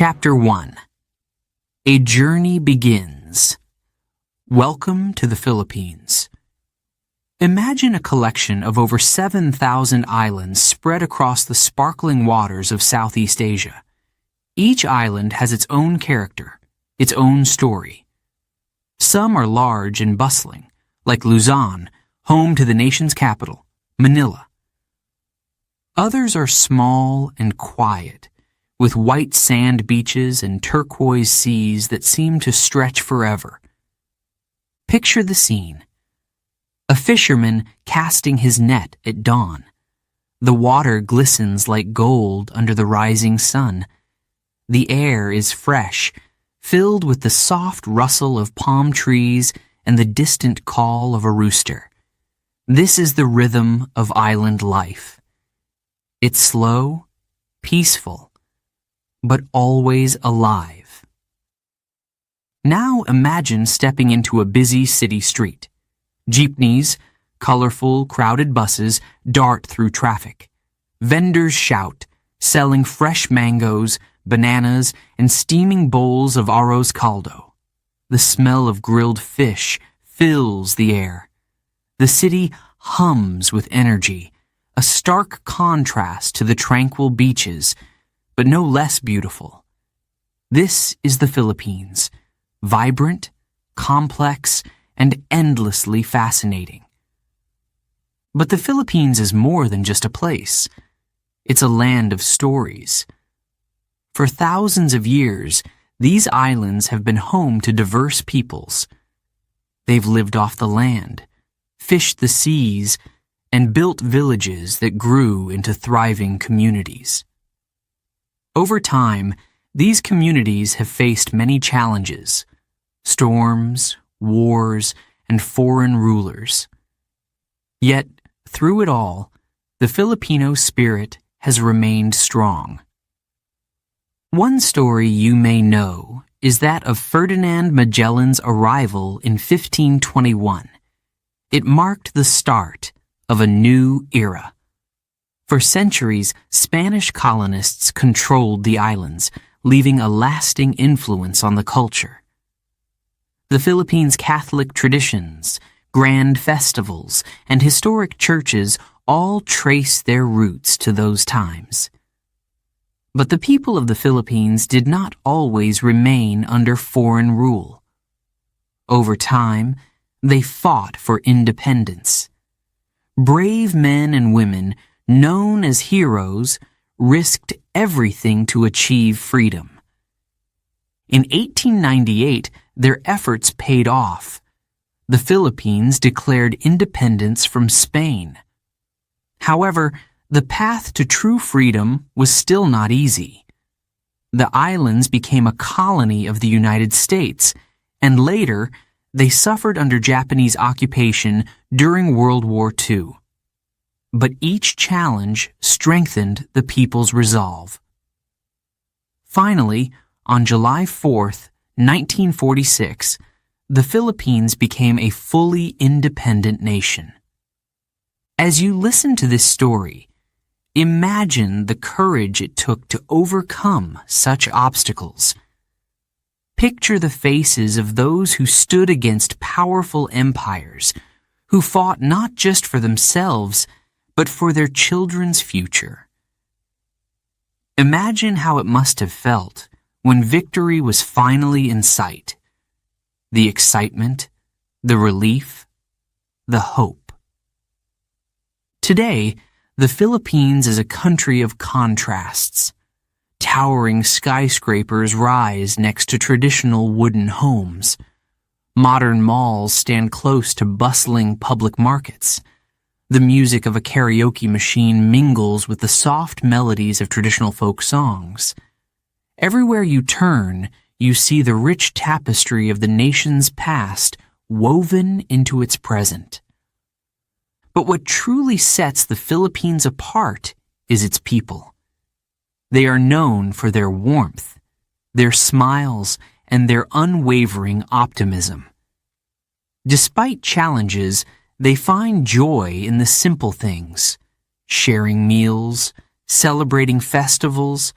Chapter 1. A Journey Begins. Welcome to the Philippines. Imagine a collection of over 7,000 islands spread across the sparkling waters of Southeast Asia. Each island has its own character, its own story. Some are large and bustling, like Luzon, home to the nation's capital, Manila. Others are small and quiet, with white sand beaches and turquoise seas that seem to stretch forever. Picture the scene. A fisherman casting his net at dawn. The water glistens like gold under the rising sun. The air is fresh, filled with the soft rustle of palm trees and the distant call of a rooster. This is the rhythm of island life. It's slow, peaceful, but always alive. Now imagine stepping into a busy city street. Jeepneys, colorful, crowded buses dart through traffic. Vendors shout, selling fresh mangoes, bananas, and steaming bowls of arroz caldo. The smell of grilled fish fills the air. The city hums with energy, a stark contrast to the tranquil beaches, but no less beautiful. This is the Philippines, vibrant, complex, and endlessly fascinating. But the Philippines is more than just a place. It's a land of stories. For thousands of years, these islands have been home to diverse peoples. They've lived off the land, fished the seas, and built villages that grew into thriving communities. Over time, these communities have faced many challenges: storms, wars, and foreign rulers. Yet, through it all, the Filipino spirit has remained strong. One story you may know is that of Ferdinand Magellan's arrival in 1521. It marked the start of a new era. For centuries, Spanish colonists controlled the islands, leaving a lasting influence on the culture. The Philippines' Catholic traditions, grand festivals, and historic churches all trace their roots to those times. But the people of the Philippines did not always remain under foreign rule. Over time, they fought for independence. Brave men and women, known as heroes, risked everything to achieve freedom. In 1898, their efforts paid off. The Philippines declared independence from Spain. However, the path to true freedom was still not easy. The islands became a colony of the United States, and later, they suffered under Japanese occupation during World War II. But each challenge strengthened the people's resolve. Finally, on July 4th, 1946, the Philippines became a fully independent nation. As you listen to this story, imagine the courage it took to overcome such obstacles. Picture the faces of those who stood against powerful empires, who fought not just for themselves, but for their children's future. Imagine how it must have felt when victory was finally in sight. The excitement, the relief, the hope. Today, the Philippines is a country of contrasts. Towering skyscrapers rise next to traditional wooden homes. Modern malls stand close to bustling public markets. The music of a karaoke machine mingles with the soft melodies of traditional folk songs. Everywhere you turn, you see the rich tapestry of the nation's past woven into its present. But what truly sets the Philippines apart is its people. They are known for their warmth, their smiles, and their unwavering optimism. Despite challenges, they find joy in the simple things: sharing meals, celebrating festivals,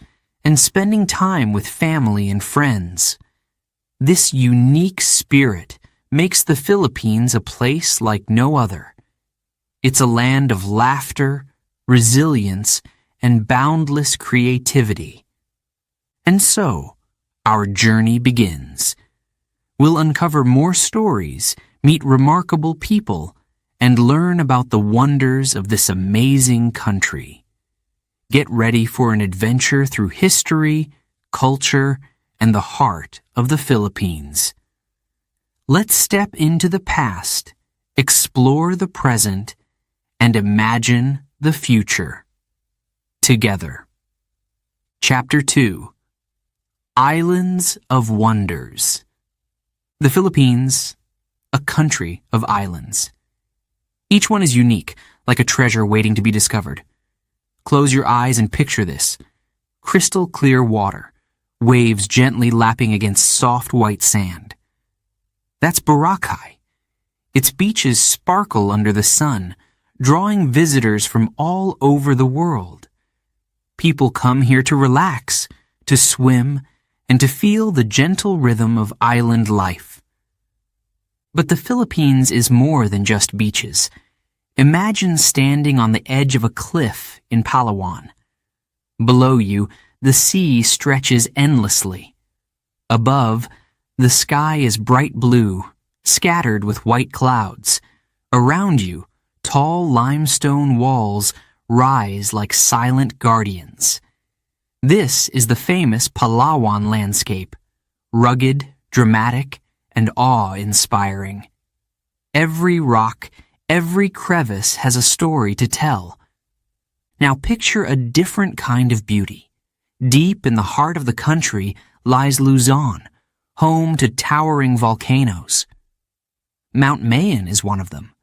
and spending time with family and friends. This unique spirit makes the Philippines a place like no other. It's a land of laughter, resilience, and boundless creativity. And so, our journey begins. We'll uncover more stories, meet remarkable people, and learn about the wonders of this amazing country. Get ready for an adventure through history, culture, and the heart of the Philippines. Let's step into the past, explore the present, and imagine the future. Together. Chapter 2. Islands of Wonders. The Philippines, a country of islands. Each one is unique, like a treasure waiting to be discovered. Close your eyes and picture this. Crystal clear water, waves gently lapping against soft white sand. That's Boracay. Its beaches sparkle under the sun, drawing visitors from all over the world. People come here to relax, to swim, and to feel the gentle rhythm of island life. But the Philippines is more than just beaches. Imagine standing on the edge of a cliff in Palawan. Below you, the sea stretches endlessly. Above, the sky is bright blue, scattered with white clouds. Around you, tall limestone walls rise like silent guardians. This is the famous Palawan landscape, rugged, dramatic, and awe-inspiring. Every rock, every crevice has a story to tell. Now picture a different kind of beauty. Deep in the heart of the country lies Luzon, home to towering volcanoes. Mount Mayon is one of them.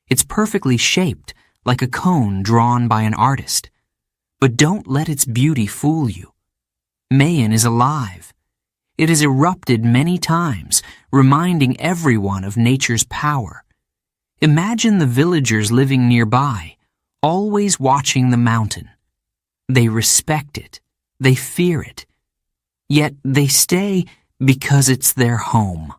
It's perfectly shaped, like a cone drawn by an artist. But don't let its beauty fool you. Mayon is alive. It has erupted many times, reminding everyone of nature's power. Imagine the villagers living nearby, always watching the mountain. They respect it. They fear it. Yet they stay because it's their home.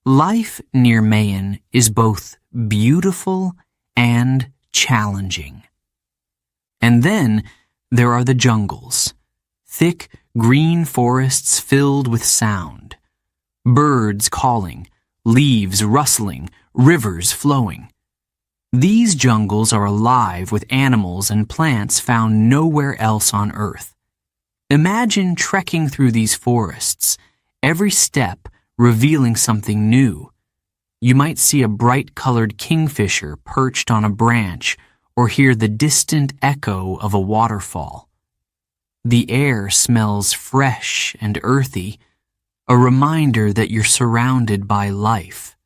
Life near Mayon is both beautiful and challenging. And then there are the jungles, thick green forests filled with sound, birds calling, leaves rustling, rivers flowing. These jungles are alive with animals and plants found nowhere else on Earth. Imagine trekking through these forests, every step revealing something new. You might see a bright-colored kingfisher perched on a branch or hear the distant echo of a waterfall. The air smells fresh and earthy, a reminder that you're surrounded by life.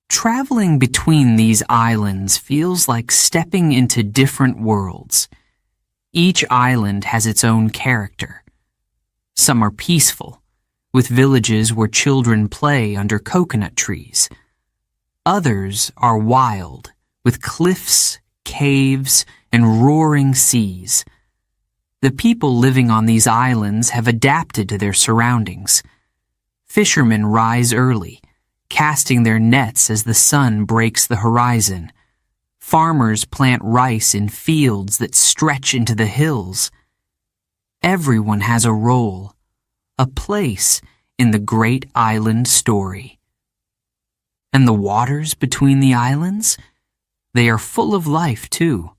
Traveling between these islands feels like stepping into different worlds. Each island has its own character. Some are peaceful, with villages where children play under coconut trees. Others are wild, with cliffs, caves, and roaring seas. The people living on these islands have adapted to their surroundings. Fishermen rise early, casting their nets as the sun breaks the horizon. Farmers plant rice in fields that stretch into the hills. Everyone has a role, a place in the great island story. And the waters between the islands? They are full of life, too.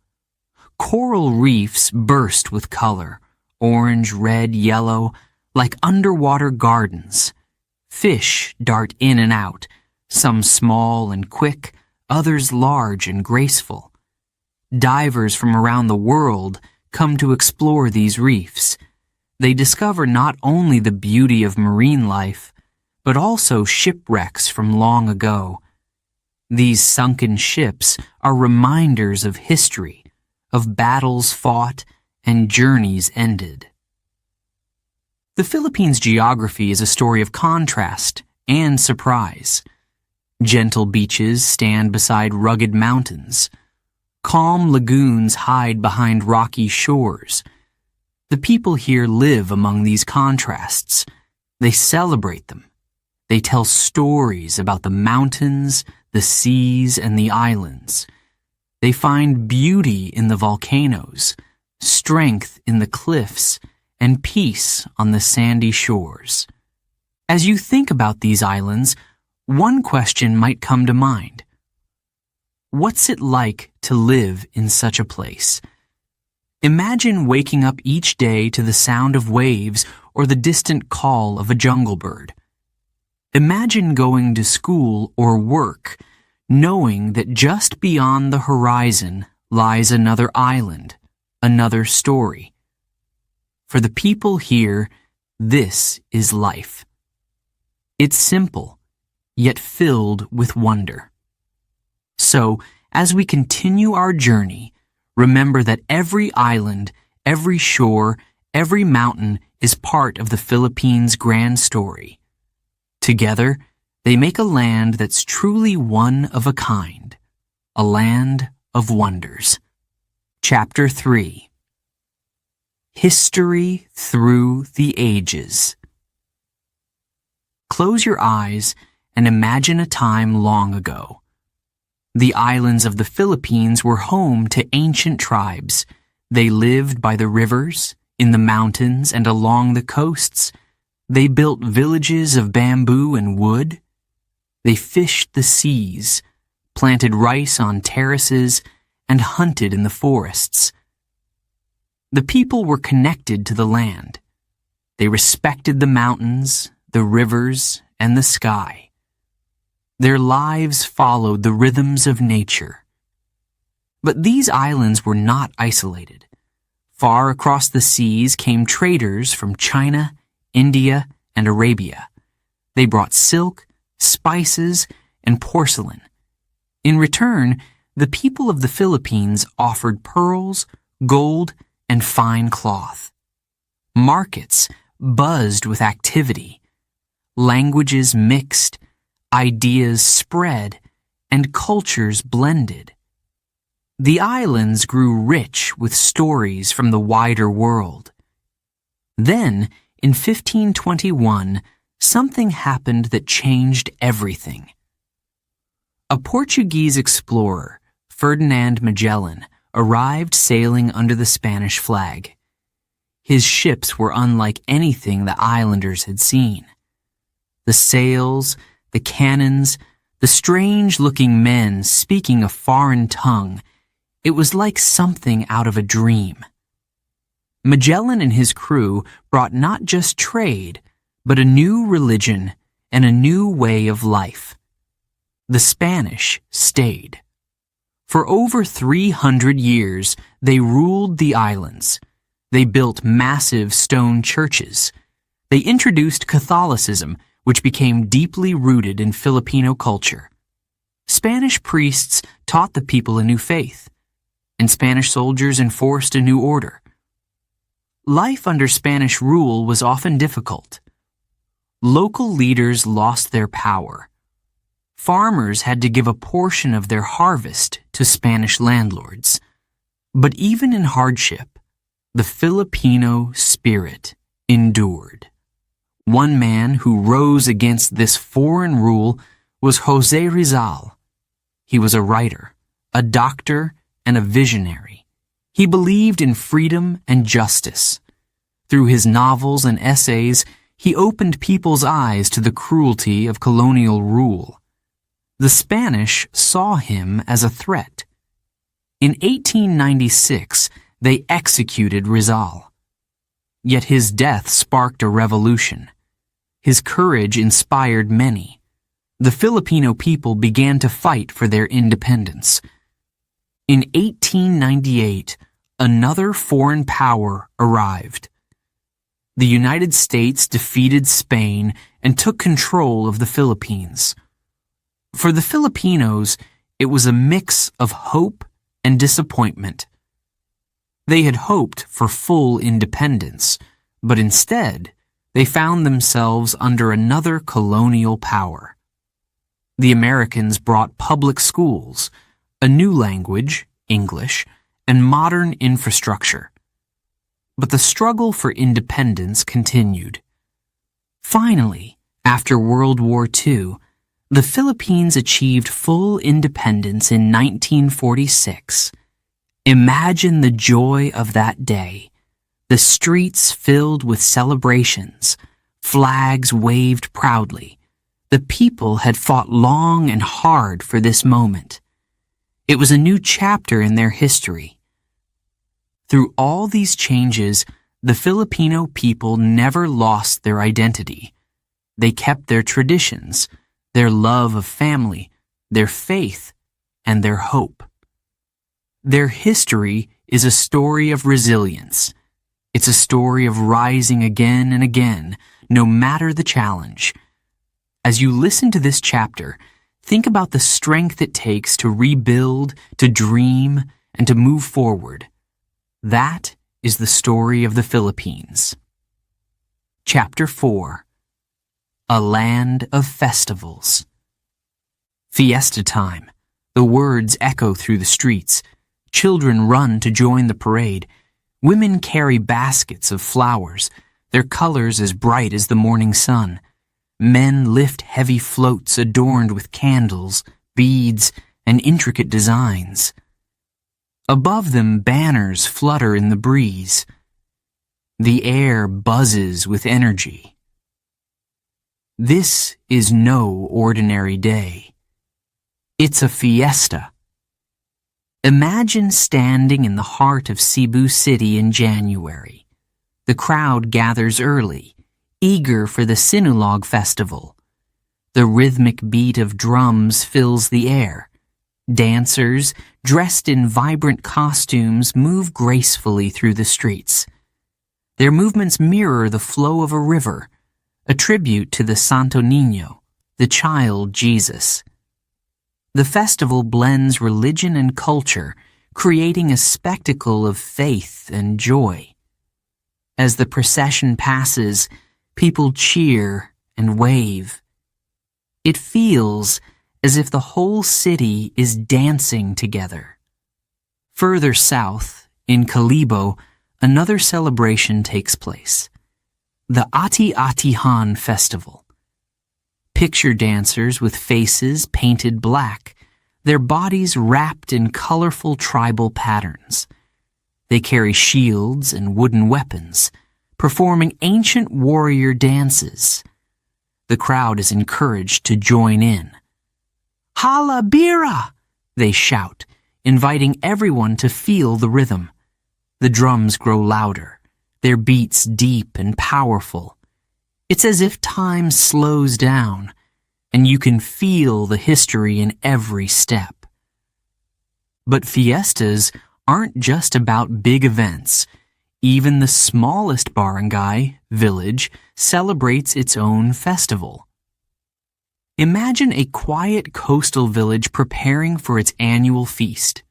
Coral reefs burst with color, orange, red, yellow, like underwater gardens. Fish dart in and out, some small and quick, others large and graceful. Divers from around the world come to explore these reefs. They discover not only the beauty of marine life, but also shipwrecks from long ago. These sunken ships are reminders of history, of battles fought and journeys ended. The Philippines' geography is a story of contrast and surprise. Gentle beaches stand beside rugged mountains. Calm lagoons hide behind rocky shores. The people here live among these contrasts. They celebrate them. They tell stories about the mountains, the seas, and the islands. They find beauty in the volcanoes, strength in the cliffs, and peace on the sandy shores. As you think about these islands, one question might come to mind. What's it like to live in such a place? Imagine waking up each day to the sound of waves or the distant call of a jungle bird. Imagine going to school or work, knowing that just beyond the horizon lies another island, another story. For the people here, this is life. It's simple, yet filled with wonder. So, as we continue our journey, remember that every island, every shore, every mountain is part of the Philippines' grand story. Together, they make a land that's truly one of a kind, a land of wonders. Chapter 3. History Through the Ages. Close your eyes and imagine a time long ago. The islands of the Philippines were home to ancient tribes. They lived by the rivers, in the mountains, and along the coasts. They built villages of bamboo and wood. They fished the seas, planted rice on terraces, and hunted in the forests. The people were connected to the land. They respected the mountains, the rivers, and the sky. Their lives followed the rhythms of nature. But these islands were not isolated. Far across the seas came traders from China, India, and Arabia. They brought silk, spices, and porcelain. In return, the people of the Philippines offered pearls, gold, and fine cloth. Markets buzzed with activity. Languages mixed, ideas spread, and cultures blended. The islands grew rich with stories from the wider world. Then, in 1521, something happened that changed everything. A Portuguese explorer, Ferdinand Magellan, arrived sailing under the Spanish flag. His ships were unlike anything the islanders had seen. The sails, the cannons, the strange-looking men speaking a foreign tongue, it was like something out of a dream. Magellan and his crew brought not just trade, but a new religion and a new way of life. The Spanish stayed. For over 300 years, they ruled the islands. They built massive stone churches. They introduced Catholicism, which became deeply rooted in Filipino culture. Spanish priests taught the people a new faith, and Spanish soldiers enforced a new order. Life under Spanish rule was often difficult. Local leaders lost their power. Farmers had to give a portion of their harvest to Spanish landlords. But even in hardship, the Filipino spirit endured. One man who rose against this foreign rule was José Rizal. He was a writer, a doctor, and a visionary. He believed in freedom and justice. Through his novels and essays, he opened people's eyes to the cruelty of colonial rule. The Spanish saw him as a threat. In 1896, they executed Rizal. Yet his death sparked a revolution. His courage inspired many. The Filipino people began to fight for their independence. In 1898, another foreign power arrived. The United States defeated Spain and took control of the Philippines. For the Filipinos, it was a mix of hope and disappointment. They had hoped for full independence, but instead, they found themselves under another colonial power. The Americans brought public schools, a new language, English, and modern infrastructure. But the struggle for independence continued. Finally, after World War II, the Philippines achieved full independence in 1946. Imagine the joy of that day. The streets filled with celebrations, flags waved proudly. The people had fought long and hard for this moment. It was a new chapter in their history. Through all these changes, the Filipino people never lost their identity. They kept their traditions, their love of family, their faith, and their hope. Their history is a story of resilience. It's a story of rising again and again, no matter the challenge. As you listen to this chapter, think about the strength it takes to rebuild, to dream, and to move forward. That is the story of the Philippines. Chapter 4. A Land of Festivals. Fiesta time. The words echo through the streets. Children run to join the parade. Women carry baskets of flowers, their colors as bright as the morning sun. Men lift heavy floats adorned with candles, beads, and intricate designs. Above them, banners flutter in the breeze. The air buzzes with energy. This is no ordinary day. It's a fiesta. Imagine standing in the heart of Cebu City in January. The crowd gathers early, eager for the Sinulog Festival. The rhythmic beat of drums fills the air. Dancers, dressed in vibrant costumes, move gracefully through the streets. Their movements mirror the flow of a river, a tribute to the Santo Niño, the child Jesus. The festival blends religion and culture, creating a spectacle of faith and joy. As the procession passes, people cheer and wave. It feels as if the whole city is dancing together. Further south, in Calibo, another celebration takes place. The Ati-Atihan Festival. Picture dancers with faces painted black, their bodies wrapped in colorful tribal patterns. They carry shields and wooden weapons, performing ancient warrior dances. The crowd is encouraged to join in. "Hala Bira!" they shout, inviting everyone to feel the rhythm. The drums grow louder, their beats deep and powerful. It's as if time slows down, and you can feel the history in every step. But fiestas aren't just about big events. Even the smallest barangay, village, celebrates its own festival. Imagine a quiet coastal village preparing for its annual feast.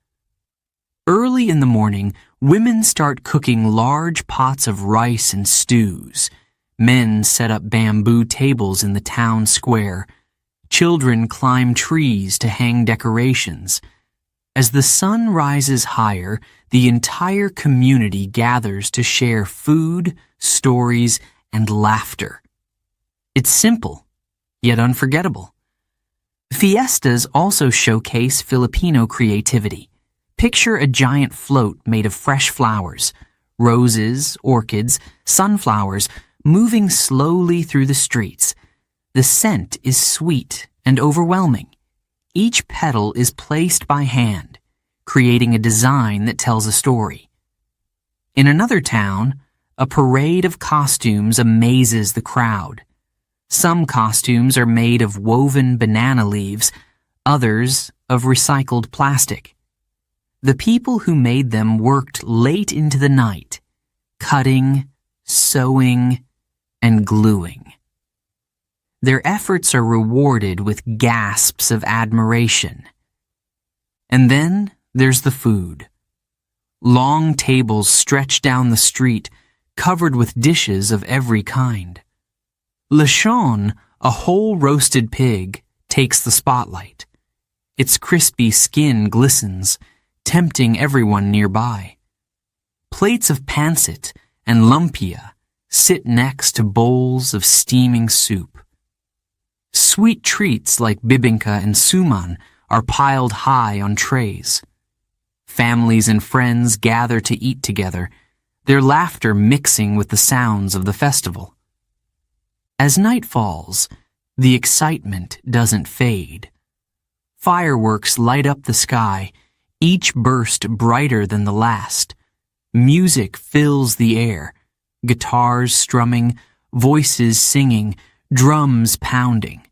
Early in the morning, women start cooking large pots of rice and stews. Men set up bamboo tables in the town square. Children climb trees to hang decorations. As the sun rises higher, the entire community gathers to share food, stories, and laughter. It's simple, yet unforgettable. Fiestas also showcase Filipino creativity. Picture a giant float made of fresh flowers, roses, orchids, sunflowers, moving slowly through the streets. The scent is sweet and overwhelming. Each petal is placed by hand, creating a design that tells a story. In another town, a parade of costumes amazes the crowd. Some costumes are made of woven banana leaves, others of recycled plastic. The people who made them worked late into the night, cutting, sewing, and gluing. Their efforts are rewarded with gasps of admiration. And then there's the food. Long tables stretch down the street, covered with dishes of every kind. Lechon, a whole roasted pig, takes the spotlight. Its crispy skin glistens, tempting everyone nearby. Plates of pancit, and lumpia sit next to bowls of steaming soup. Sweet treats like bibinka and suman are piled high on trays. Families and friends gather to eat together, their laughter mixing with the sounds of the festival. As night falls, the excitement doesn't fade. Fireworks light up the sky, each burst brighter than the last. Music fills the air, guitars strumming, voices singing, drums pounding.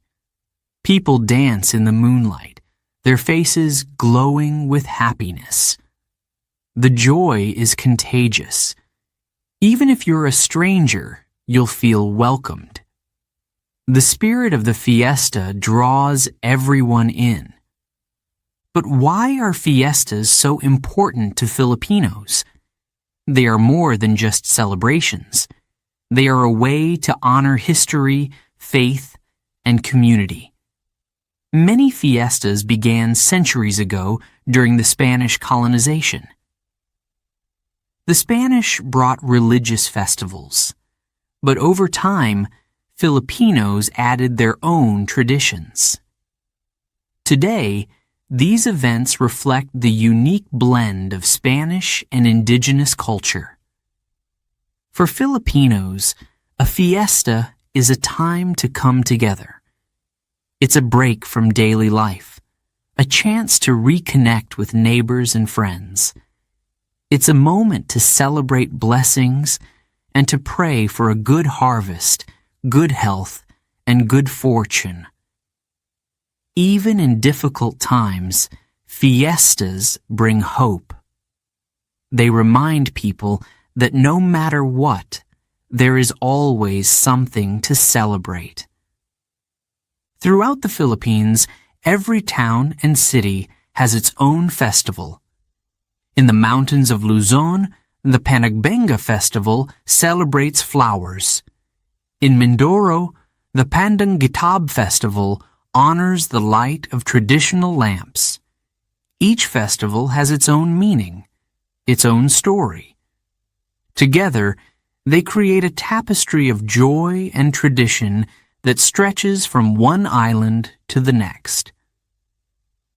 People dance in the moonlight, their faces glowing with happiness. The joy is contagious. Even if you're a stranger, you'll feel welcomed. The spirit of the fiesta draws everyone in. But why are fiestas so important to Filipinos? They are more than just celebrations. They are a way to honor history, faith, and community. Many fiestas began centuries ago during the Spanish colonization. The Spanish brought religious festivals, but over time, Filipinos added their own traditions. Today, these events reflect the unique blend of Spanish and indigenous culture. For Filipinos, a fiesta is a time to come together. It's a break from daily life, a chance to reconnect with neighbors and friends. It's a moment to celebrate blessings and to pray for a good harvest, good health, and good fortune. Even in difficult times, fiestas bring hope. They remind people that no matter what, there is always something to celebrate. Throughout the Philippines, every town and city has its own festival. In the mountains of Luzon, the Panagbenga Festival celebrates flowers. In Mindoro, the Pandangitab Festival honors the light of traditional lamps. Each festival has its own meaning, its own story. Together, they create a tapestry of joy and tradition that stretches from one island to the next.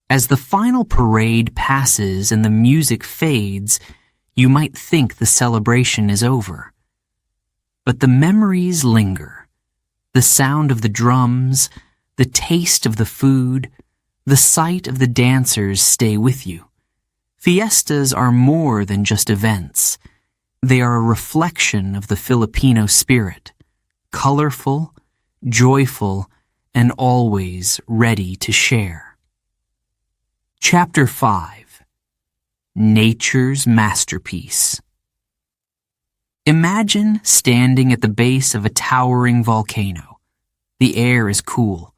As the final parade passes and the music fades, you might think the celebration is over. But the memories linger. The sound of the drums, the taste of the food, the sight of the dancers stay with you. Fiestas are more than just events. They are a reflection of the Filipino spirit, colorful, joyful, and always ready to share. Chapter 5. Nature's Masterpiece. Imagine standing at the base of a towering volcano. The air is cool.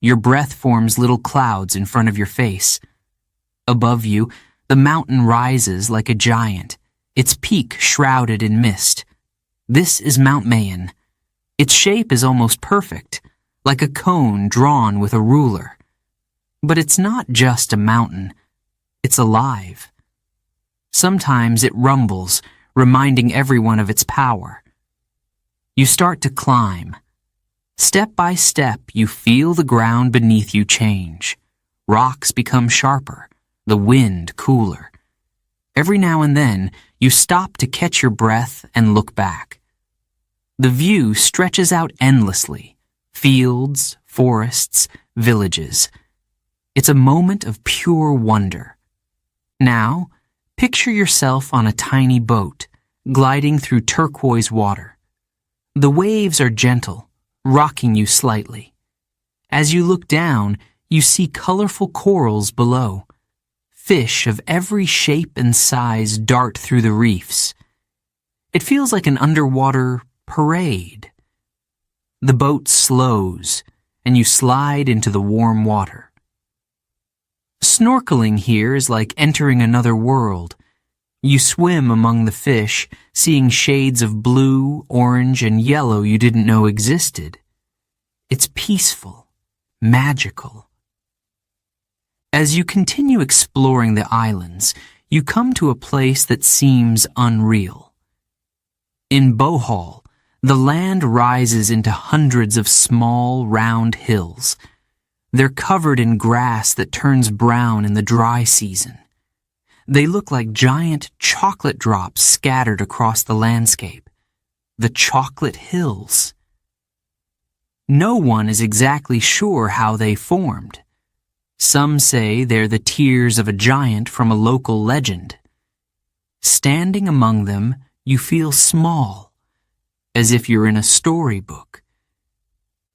Your breath forms little clouds in front of your face. Above you, the mountain rises like a giant, its peak shrouded in mist. This is Mount Mayon. Its shape is almost perfect, like a cone drawn with a ruler. But it's not just a mountain. It's alive. Sometimes it rumbles, reminding everyone of its power. You start to climb. Step by step, you feel the ground beneath you change. Rocks become sharper, the wind cooler. Every now and then, you stop to catch your breath and look back. The view stretches out endlessly. Fields, forests, villages. It's a moment of pure wonder. Now, picture yourself on a tiny boat, gliding through turquoise water. The waves are gentle, rocking you slightly. As you look down, you see colorful corals below. Fish of every shape and size dart through the reefs. It feels like an underwater parade. The boat slows, and you slide into the warm water. Snorkeling here is like entering another world. You swim among the fish, seeing shades of blue, orange, and yellow you didn't know existed. It's peaceful, magical. As you continue exploring the islands, you come to a place that seems unreal. In Bohol, the land rises into hundreds of small, round hills. They're covered in grass that turns brown in the dry season. They look like giant chocolate drops scattered across the landscape. The chocolate hills. No one is exactly sure how they formed. Some say they're the tears of a giant from a local legend. Standing among them, you feel small, as if you're in a storybook.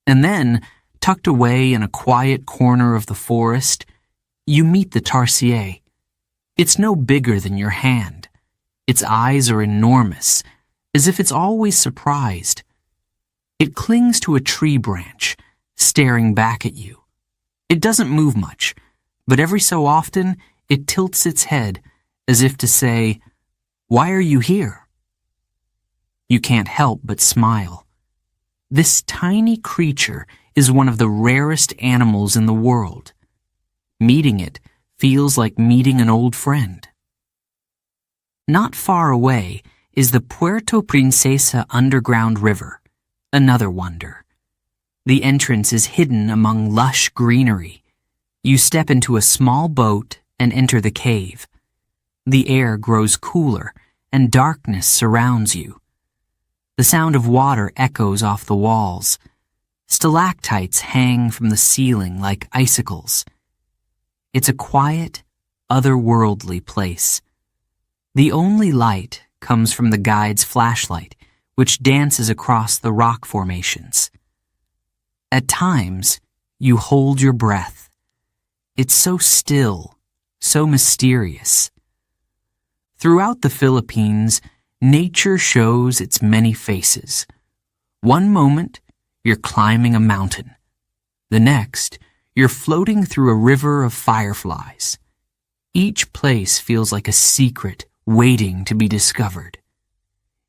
And then, tucked away in a quiet corner of the forest, you meet the tarsier. It's no bigger than your hand. Its eyes are enormous, as if it's always surprised. It clings to a tree branch, staring back at you. It doesn't move much, but every so often it tilts its head, as if to say, "Why are you here?" You can't help but smile. This tiny creature is one of the rarest animals in the world. Meeting it feels like meeting an old friend. Not far away is the Puerto Princesa underground river, another wonder. The entrance is hidden among lush greenery. You step into a small boat and enter the cave. The air grows cooler and darkness surrounds you. The sound of water echoes off the walls. Stalactites hang from the ceiling like icicles. It's a quiet, otherworldly place. The only light comes from the guide's flashlight, which dances across the rock formations. At times, you hold your breath. It's so still, so mysterious. Throughout the Philippines, nature shows its many faces. One moment, you're climbing a mountain. The next, you're floating through a river of fireflies. Each place feels like a secret waiting to be discovered.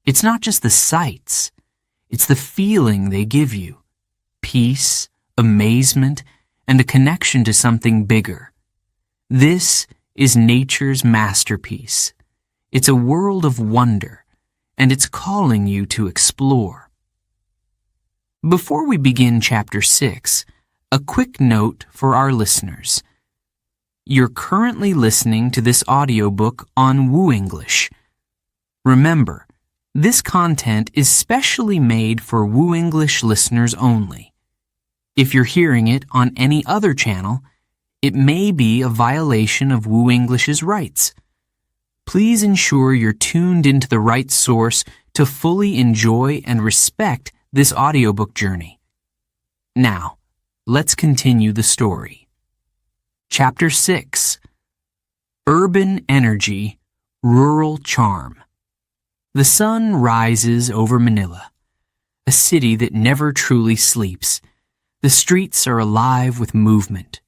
It's not just the sights, it's the feeling they give you. Peace, amazement, and a connection to something bigger. This is nature's masterpiece. It's a world of wonder, and it's calling you to explore. Before we begin Chapter 6, a quick note for our listeners. You're currently listening to this audiobook on WooEnglish. Remember, this content is specially made for WooEnglish listeners only. If you're hearing it on any other channel, it may be a violation of WooEnglish's rights. Please ensure you're tuned into the right source to fully enjoy and respect this audiobook journey. Now, let's continue the story. Chapter 6. Urban Energy, Rural Charm. The sun rises over Manila, a city that never truly sleeps. The streets are alive with movement.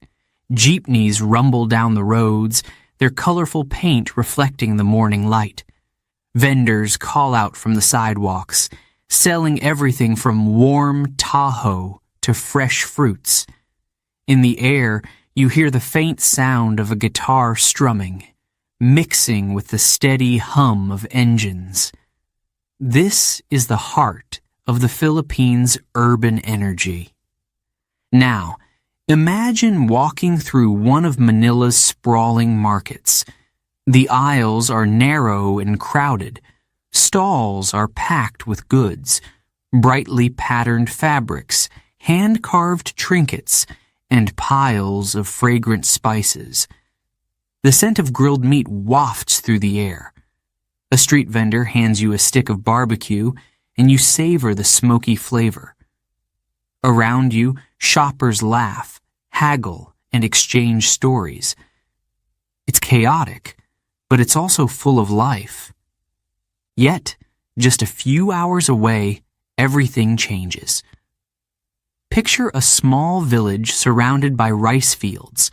Jeepneys rumble down the roads, their colorful paint reflecting the morning light. Vendors call out from the sidewalks, selling everything from warm Tahoe to fresh fruits. In the air, you hear the faint sound of a guitar strumming, mixing with the steady hum of engines. This is the heart of the Philippines' urban energy. Now, imagine walking through one of Manila's sprawling markets. The aisles are narrow and crowded. Stalls are packed with goods, brightly patterned fabrics, hand-carved trinkets, and piles of fragrant spices. The scent of grilled meat wafts through the air. A street vendor hands you a stick of barbecue, and you savor the smoky flavor. Around you, shoppers laugh, haggle, and exchange stories. It's chaotic, but it's also full of life. Yet, just a few hours away, everything changes. Picture a small village surrounded by rice fields.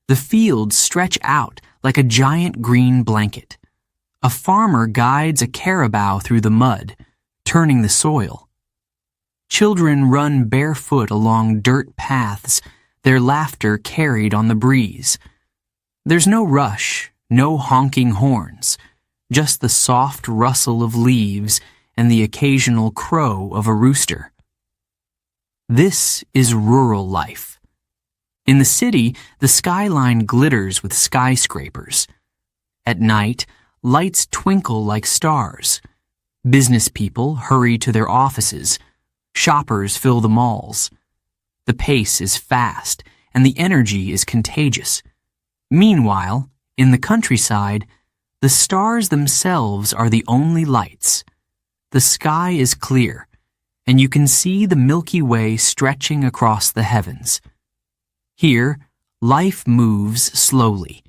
The fields stretch out like a giant green blanket. A farmer guides a carabao through the mud, turning the soil. Children run barefoot along dirt paths, their laughter carried on the breeze. There's no rush, no honking horns, just the soft rustle of leaves and the occasional crow of a rooster. This is rural life. In the city, the skyline glitters with skyscrapers. At night, lights twinkle like stars. Business people hurry to their offices. Shoppers fill the malls. The pace is fast, and the energy is contagious. Meanwhile, in the countryside, the stars themselves are the only lights. The sky is clear, and you can see the Milky Way stretching across the heavens. Here, life moves slowly.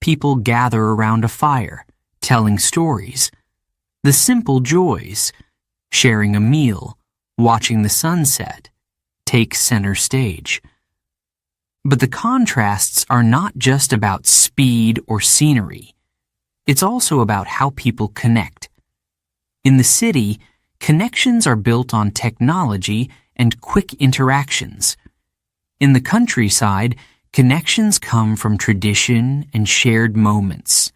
People gather around a fire, telling stories. The simple joys, sharing a meal, watching the sunset, take center stage. But the contrasts are not just about speed or scenery. It's also about how people connect. In the city, connections are built on technology and quick interactions. In the countryside, connections come from tradition and shared moments.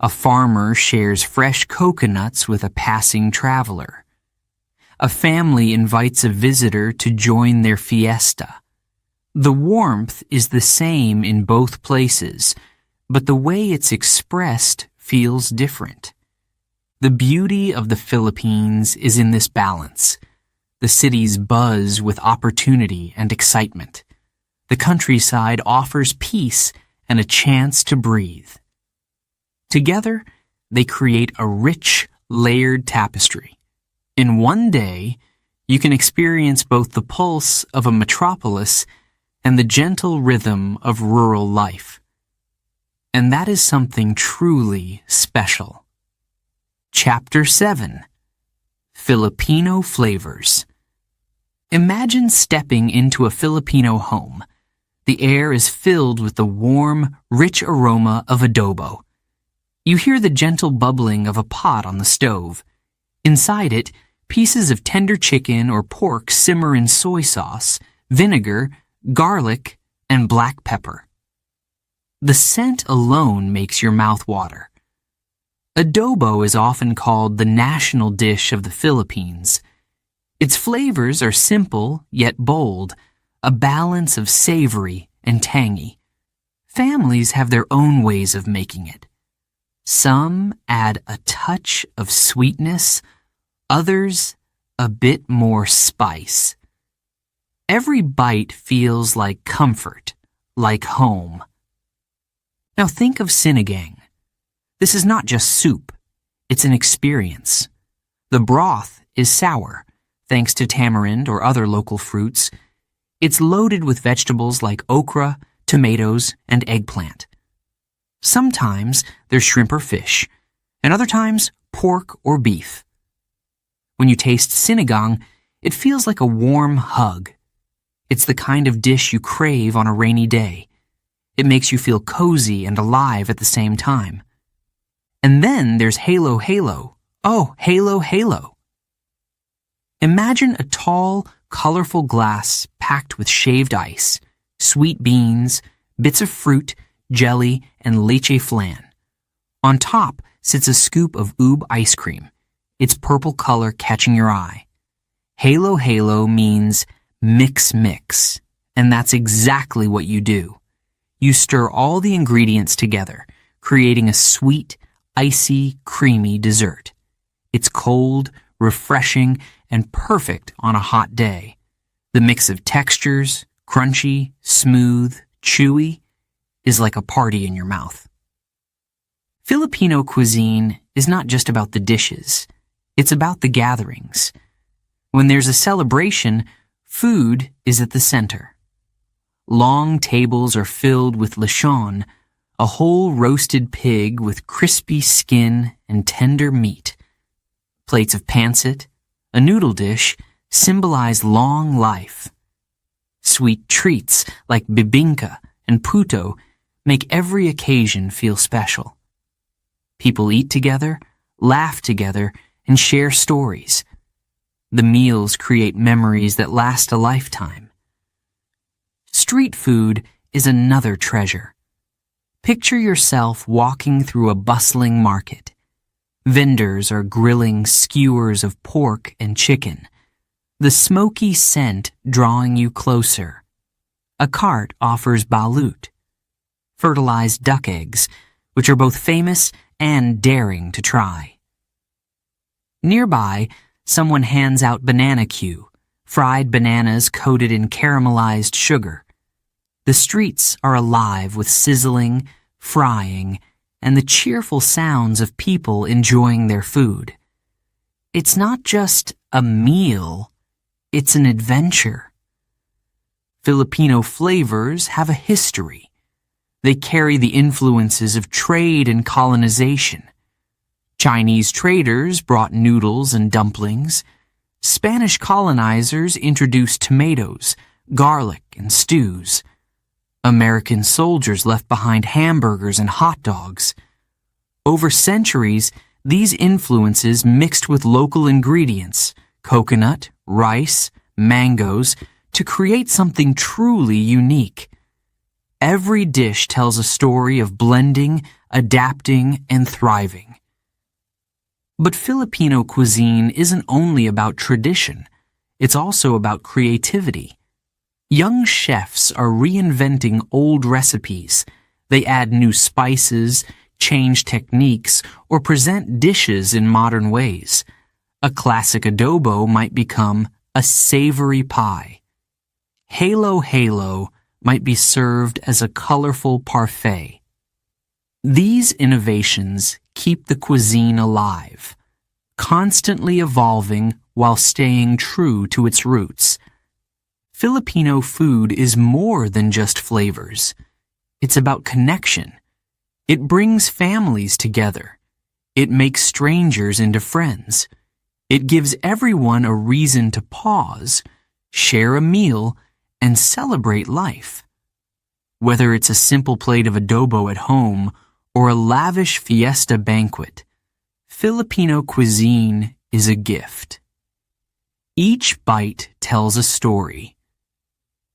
A farmer shares fresh coconuts with a passing traveler. A family invites a visitor to join their fiesta. The warmth is the same in both places, but the way it's expressed feels different. The beauty of the Philippines is in this balance. The cities buzz with opportunity and excitement. The countryside offers peace and a chance to breathe. Together, they create a rich, layered tapestry. In one day, you can experience both the pulse of a metropolis and the gentle rhythm of rural life. And that is something truly special. Chapter 7. Filipino Flavors. Imagine stepping into a Filipino home. The air is filled with the warm, rich aroma of adobo. You hear the gentle bubbling of a pot on the stove. Inside it, pieces of tender chicken or pork simmer in soy sauce, vinegar, garlic, and black pepper. The scent alone makes your mouth water. Adobo is often called the national dish of the Philippines. Its flavors are simple yet bold, a balance of savory and tangy. Families have their own ways of making it. Some add a touch of sweetness, others a bit more spice. Every bite feels like comfort, like home. Now think of sinigang. This is not just soup, it's an experience. The broth is sour, thanks to tamarind or other local fruits. It's loaded with vegetables like okra, tomatoes, and eggplant. Sometimes there's shrimp or fish, and other times pork or beef. When you taste sinigang, it feels like a warm hug. It's the kind of dish you crave on a rainy day. It makes you feel cozy and alive at the same time. And then there's halo halo. Oh, halo halo. Imagine a tall, colorful glass packed with shaved ice, sweet beans, bits of fruit, jelly, and leche flan. On top sits a scoop of oob ice cream, its purple color catching your eye. Halo halo means mix mix, and that's exactly what you do. You stir all the ingredients together, creating a sweet, icy, creamy dessert. It's cold, refreshing, and perfect on a hot day. The mix of textures, crunchy, smooth, chewy, is like a party in your mouth. Filipino cuisine is not just about the dishes. It's about the gatherings. When there's a celebration, food is at the center. Long tables are filled with lechon, a whole roasted pig with crispy skin and tender meat. Plates of pancit, a noodle dish, symbolize long life. Sweet treats like bibingka and puto make every occasion feel special. People eat together, laugh together, and share stories. The meals create memories that last a lifetime. Street food is another treasure. Picture yourself walking through a bustling market. Vendors are grilling skewers of pork and chicken, the smoky scent drawing you closer. A cart offers balut, fertilized duck eggs, which are both famous and daring to try. Nearby, someone hands out banana Q, fried bananas coated in caramelized sugar. The streets are alive with sizzling, frying, and the cheerful sounds of people enjoying their food. It's not just a meal, it's an adventure. Filipino flavors have a history. They carry the influences of trade and colonization. Chinese traders brought noodles and dumplings. Spanish colonizers introduced tomatoes, garlic, and stews. American soldiers left behind hamburgers and hot dogs. Over centuries, these influences mixed with local ingredients, coconut, rice, mangoes, to create something truly unique. Every dish tells a story of blending, adapting, and thriving. But Filipino cuisine isn't only about tradition, it's also about creativity. Young chefs are reinventing old recipes. They add new spices, change techniques, or present dishes in modern ways. A classic adobo might become a savory pie. Halo Halo might be served as a colorful parfait. These innovations keep the cuisine alive, constantly evolving while staying true to its roots. Filipino food is more than just flavors. It's about connection. It brings families together. It makes strangers into friends. It gives everyone a reason to pause, share a meal, and celebrate life. Whether it's a simple plate of adobo at home or a lavish fiesta banquet, Filipino cuisine is a gift. Each bite tells a story.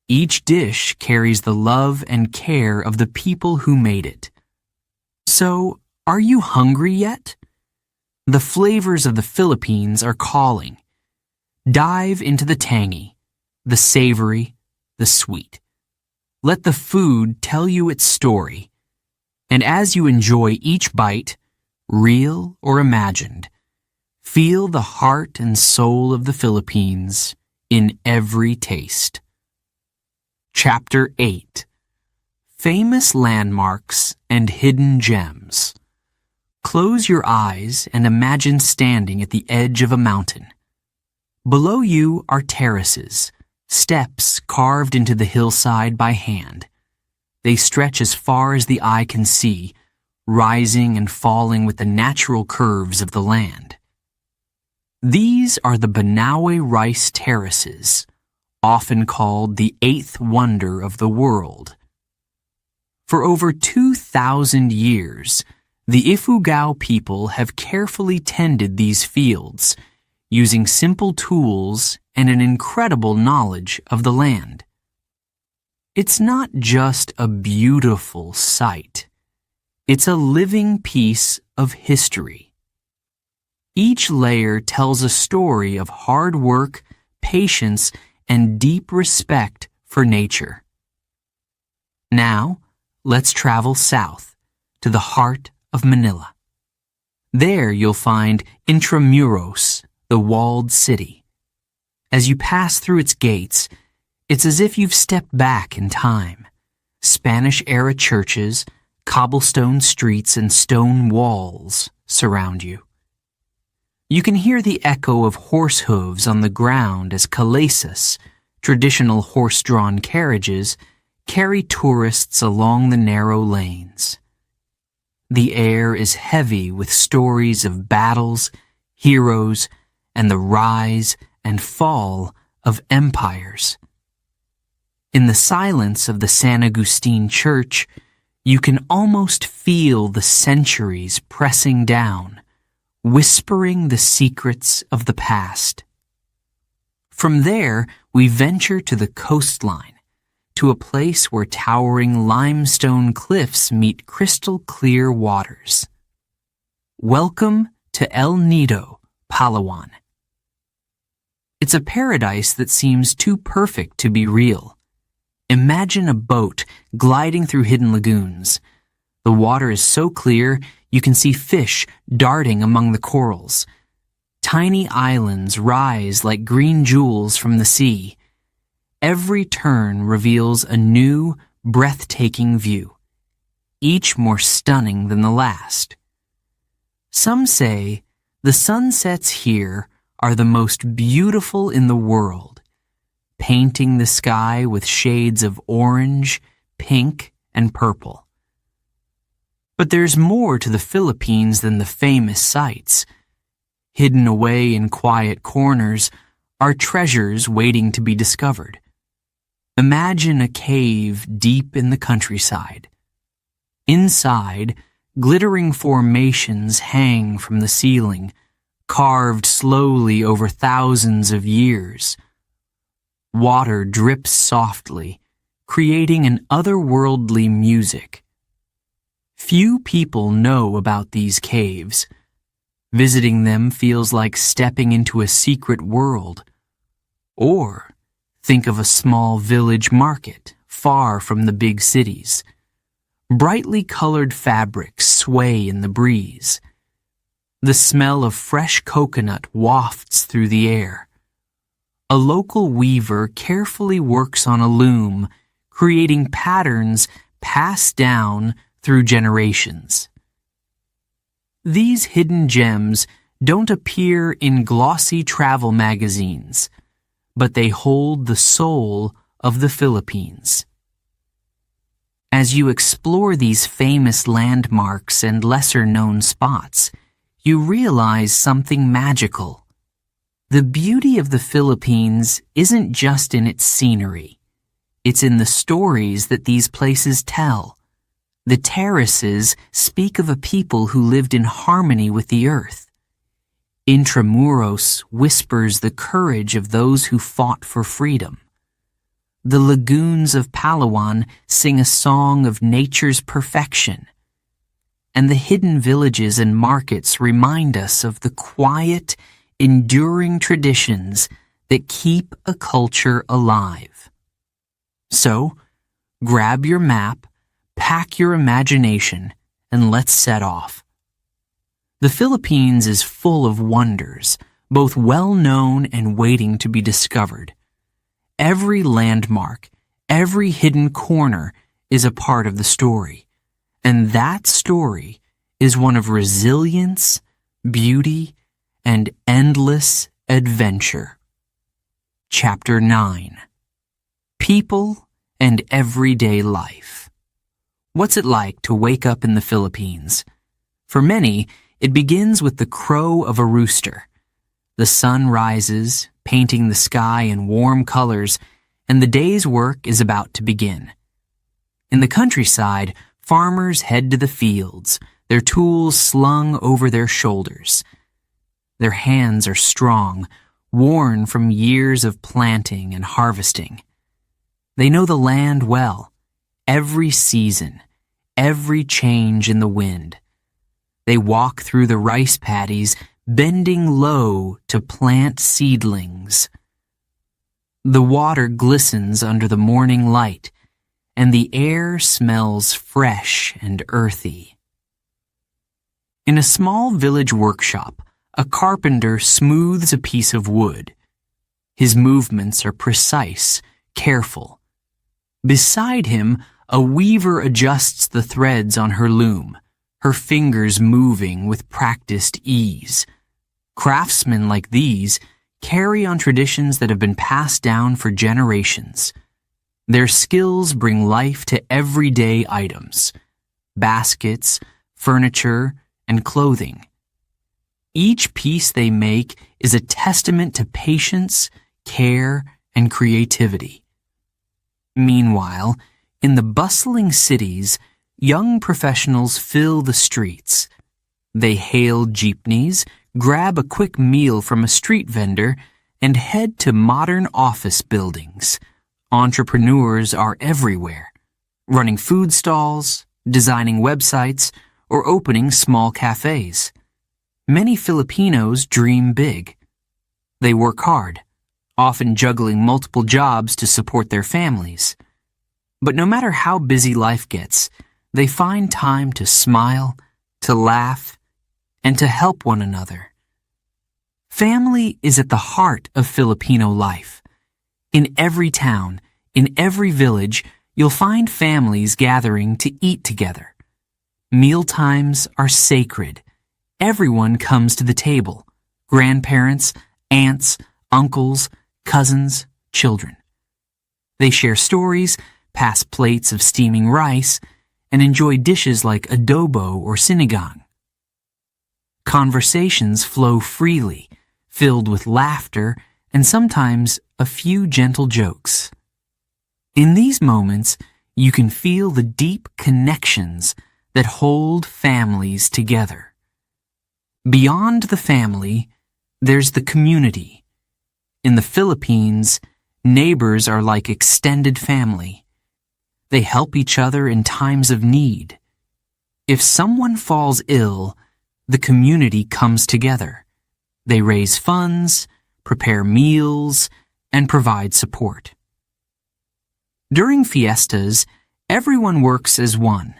Each dish carries the love and care of the people who made it. So, are you hungry yet? The flavors of the Philippines are calling. Dive into the tangy, the savory, the sweet. Let the food tell you its story. And as you enjoy each bite, real or imagined, feel the heart and soul of the Philippines in every taste. Chapter 8. Famous Landmarks and Hidden Gems. Close your eyes and imagine standing at the edge of a mountain. Below you are terraces, steps carved into the hillside by hand. They stretch as far as the eye can see, rising and falling with the natural curves of the land. These are the Banawe Rice Terraces, often called the eighth wonder of the world. For over 2,000 years, the Ifugao people have carefully tended these fields, using simple tools and an incredible knowledge of the land. It's not just a beautiful sight. It's a living piece of history. Each layer tells a story of hard work, patience, and deep respect for nature. Now, let's travel south to the heart of Manila. There you'll find Intramuros, the walled city. As you pass through its gates, it's as if you've stepped back in time. Spanish-era churches, cobblestone streets, and stone walls surround you. You can hear the echo of horse hooves on the ground as calesas, traditional horse-drawn carriages, carry tourists along the narrow lanes. The air is heavy with stories of battles, heroes, and the rise and fall of empires. In the silence of the San Agustin Church, you can almost feel the centuries pressing down, whispering the secrets of the past. From there, we venture to the coastline, to a place where towering limestone cliffs meet crystal clear waters. Welcome to El Nido, Palawan. It's a paradise that seems too perfect to be real. Imagine a boat gliding through hidden lagoons. The water is so clear you can see fish darting among the corals. Tiny islands rise like green jewels from the sea. Every turn reveals a new, breathtaking view, each more stunning than the last. Some say the sunsets here are the most beautiful in the world, painting the sky with shades of orange, pink, and purple. But there's more to the Philippines than the famous sights. Hidden away in quiet corners are treasures waiting to be discovered. Imagine a cave deep in the countryside. Inside, glittering formations hang from the ceiling, carved slowly over thousands of years. Water drips softly, creating an otherworldly music. Few people know about these caves. Visiting them feels like stepping into a secret world. Or think of a small village market far from the big cities. Brightly colored fabrics sway in the breeze. The smell of fresh coconut wafts through the air. A local weaver carefully works on a loom, creating patterns passed down through generations. These hidden gems don't appear in glossy travel magazines, but they hold the soul of the Philippines. As you explore these famous landmarks and lesser-known spots, you realize something magical. The beauty of the Philippines isn't just in its scenery. It's in the stories that these places tell. The terraces speak of a people who lived in harmony with the earth. Intramuros whispers the courage of those who fought for freedom. The lagoons of Palawan sing a song of nature's perfection. And the hidden villages and markets remind us of the quiet, enduring traditions that keep a culture alive. So, grab your map, pack your imagination, and let's set off. The Philippines is full of wonders, both well-known and waiting to be discovered. Every landmark, every hidden corner is a part of the story. And that story is one of resilience, beauty, and endless adventure. Chapter 9. People and Everyday Life. What's it like to wake up in the Philippines? For many, it begins with the crow of a rooster. The sun rises, painting the sky in warm colors, and the day's work is about to begin. In the countryside, farmers head to the fields, their tools slung over their shoulders. Their hands are strong, worn from years of planting and harvesting. They know the land well, every season, every change in the wind. They walk through the rice paddies, bending low to plant seedlings. The water glistens under the morning light, and the air smells fresh and earthy. In a small village workshop, a carpenter smooths a piece of wood. His movements are precise, careful. Beside him, a weaver adjusts the threads on her loom, her fingers moving with practiced ease. Craftsmen like these carry on traditions that have been passed down for generations. Their skills bring life to everyday items, baskets, furniture, and clothing. Each piece they make is a testament to patience, care, and creativity. Meanwhile, in the bustling cities, young professionals fill the streets. They hail jeepneys, grab a quick meal from a street vendor, and head to modern office buildings. Entrepreneurs are everywhere, running food stalls, designing websites, or opening small cafes. Many Filipinos dream big. They work hard, often juggling multiple jobs to support their families. But no matter how busy life gets, they find time to smile, to laugh, and to help one another. Family is at the heart of Filipino life. In every town, in every village, you'll find families gathering to eat together. Mealtimes are sacred. Everyone comes to the table: grandparents, aunts, uncles, cousins, children. They share stories, pass plates of steaming rice, and enjoy dishes like adobo or sinigang. Conversations flow freely, filled with laughter and sometimes a few gentle jokes. In these moments, you can feel the deep connections that hold families together. Beyond the family, there's the community. In the Philippines, neighbors are like extended family. They help each other in times of need. If someone falls ill, the community comes together. They raise funds, prepare meals, and provide support. During fiestas, everyone works as one,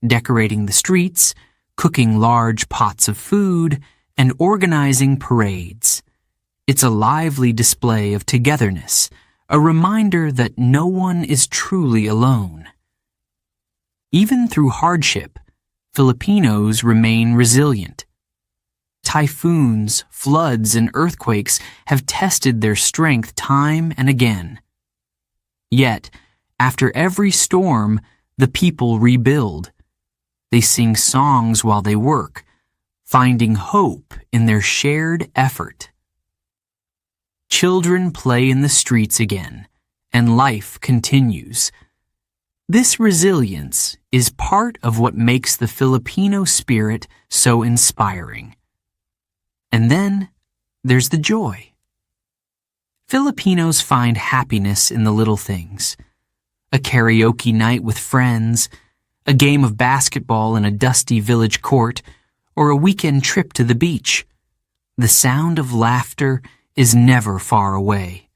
decorating the streets, cooking large pots of food, and organizing parades. It's a lively display of togetherness, a reminder that no one is truly alone. Even through hardship, Filipinos remain resilient. Typhoons, floods, and earthquakes have tested their strength time and again. Yet, after every storm, the people rebuild. They sing songs while they work, finding hope in their shared effort. Children play in the streets again, and life continues. This resilience is part of what makes the Filipino spirit so inspiring. And then there's the joy. Filipinos find happiness in the little things. A karaoke night with friends, a game of basketball in a dusty village court, or a weekend trip to the beach. The sound of laughter is never far away.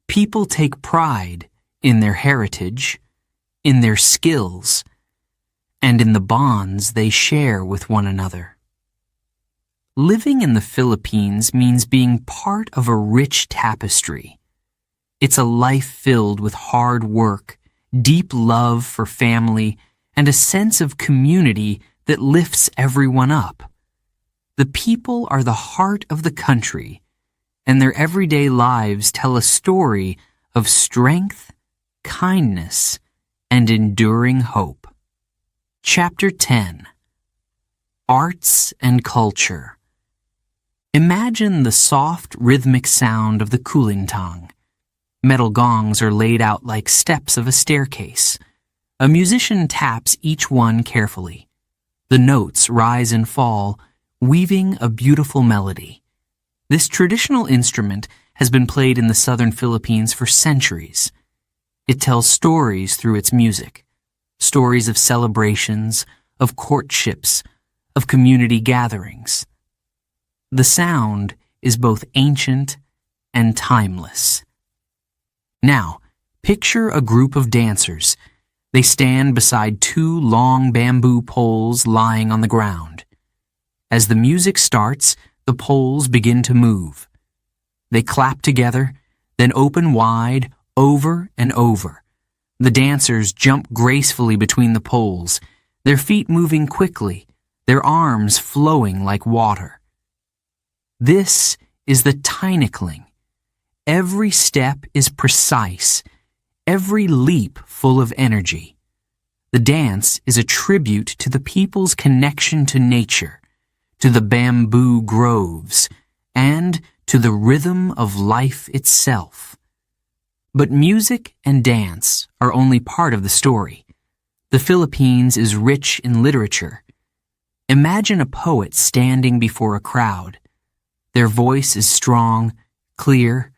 People take pride in their heritage, in their skills, and in the bonds they share with one another. Living in the Philippines means being part of a rich tapestry. It's a life filled with hard work, deep love for family, and a sense of community that lifts everyone up. The people are the heart of the country, and their everyday lives tell a story of strength, kindness, and enduring hope. Chapter 10. Arts and Culture. Imagine the soft, rhythmic sound of the kulintang. Metal gongs are laid out like steps of a staircase. A musician taps each one carefully. The notes rise and fall, weaving a beautiful melody. This traditional instrument has been played in the southern Philippines for centuries. It tells stories through its music. Stories of celebrations, of courtships, of community gatherings. The sound is both ancient and timeless. Now, picture a group of dancers. They stand beside two long bamboo poles lying on the ground. As the music starts, the poles begin to move. They clap together, then open wide, over and over. The dancers jump gracefully between the poles, their feet moving quickly, their arms flowing like water. This is the tainikling. Every step is precise, every leap full of energy. The dance is a tribute to the people's connection to nature, to the bamboo groves, and to the rhythm of life itself. But music and dance are only part of the story. The Philippines is rich in literature. Imagine a poet standing before a crowd. Their voice is strong, clear.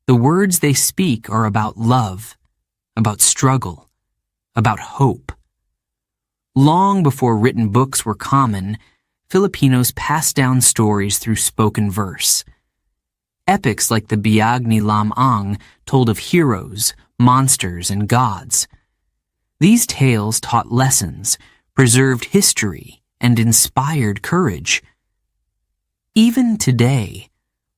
The words they speak are about love, about struggle, about hope. Long before written books were common, Filipinos pass down stories through spoken verse. Epics like the Biag ni Lam-ang told of heroes, monsters, and gods. These tales taught lessons, preserved history, and inspired courage. Even today,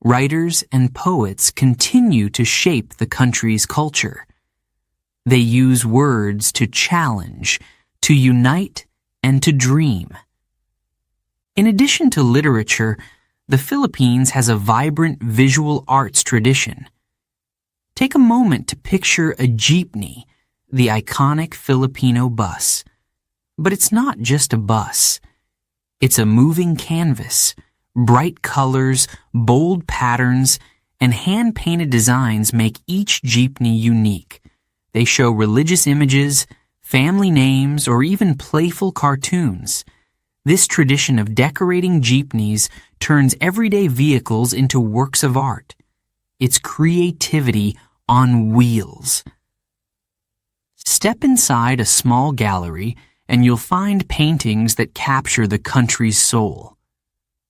writers and poets continue to shape the country's culture. They use words to challenge, to unite, and to dream. In addition to literature, the Philippines has a vibrant visual arts tradition. Take a moment to picture a jeepney, the iconic Filipino bus. But it's not just a bus. It's a moving canvas. Bright colors, bold patterns, and hand-painted designs make each jeepney unique. They show religious images, family names, or even playful cartoons. This tradition of decorating jeepneys turns everyday vehicles into works of art. It's creativity on wheels. Step inside a small gallery and you'll find paintings that capture the country's soul.